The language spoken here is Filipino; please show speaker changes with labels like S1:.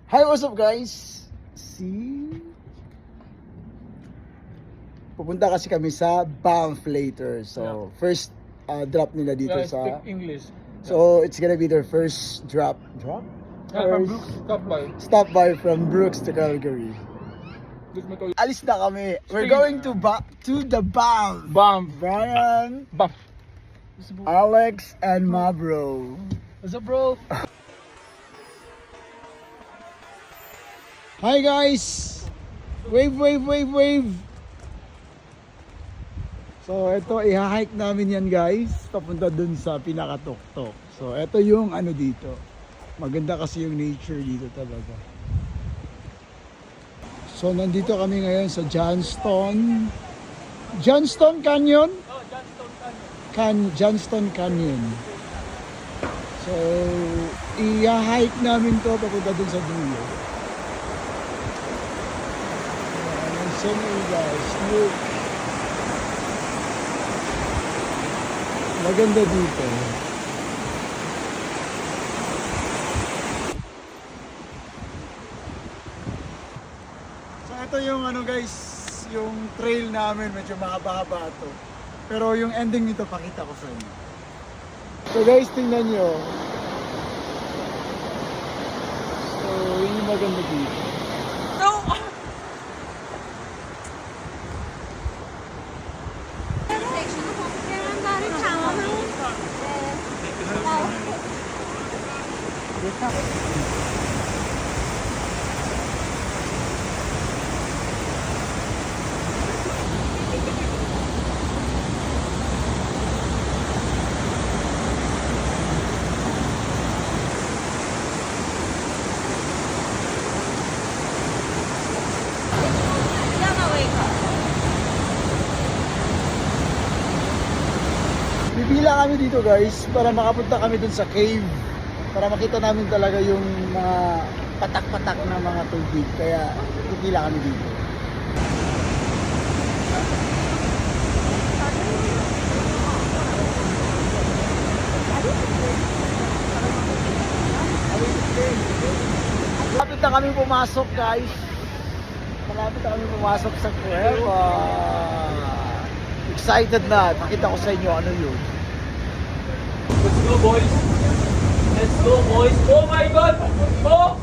S1: Hi, what's up guys? See? Pupunta kasi kami sa Banff later. So, first drop nila dito
S2: Yeah, I
S1: sa...
S2: speak English.
S1: So, it's gonna be their first drop?
S2: Yeah,
S1: First
S2: from Brooks, stop by.
S1: stop by from Brooks to Calgary.
S2: This me to
S1: Alis na kami. We're
S2: Spring.
S1: going to the Banff.
S2: Bam.
S1: Brian,
S2: Bam.
S1: Alex, and Mabro.
S2: What's up, bro?
S1: Hi guys! Wave, wave, wave, wave! So ito, i-hike namin yan guys, papunta dun sa pinakatuktok. So ito yung ano dito. Maganda kasi yung nature dito talaga. So nandito kami ngayon sa Johnston. Johnston Canyon?
S2: Oh, Johnston Canyon.
S1: Johnston Canyon. So i-hike namin to papunta dun sa dulo. Scenery guys, look. Maganda dito. So ito yung ano guys, yung trail namin, medyo mahaba-haba to. Pero yung ending nito pakita ko sa inyo. So guys, tingnan nyo. So yun yung maganda dito. Pipila kami dito guys para makapunta kami dun sa cave. Para makita namin talaga yung mga patak-patak na mga tubig. Kaya pipila kami dito. Malapit na kami pumasok guys. Malapit na kami pumasok sa kuweba. Excited na. Pakita ko sa inyo ano yun.
S2: Let's go, boys. Let's go, boys. Oh my God! Oh!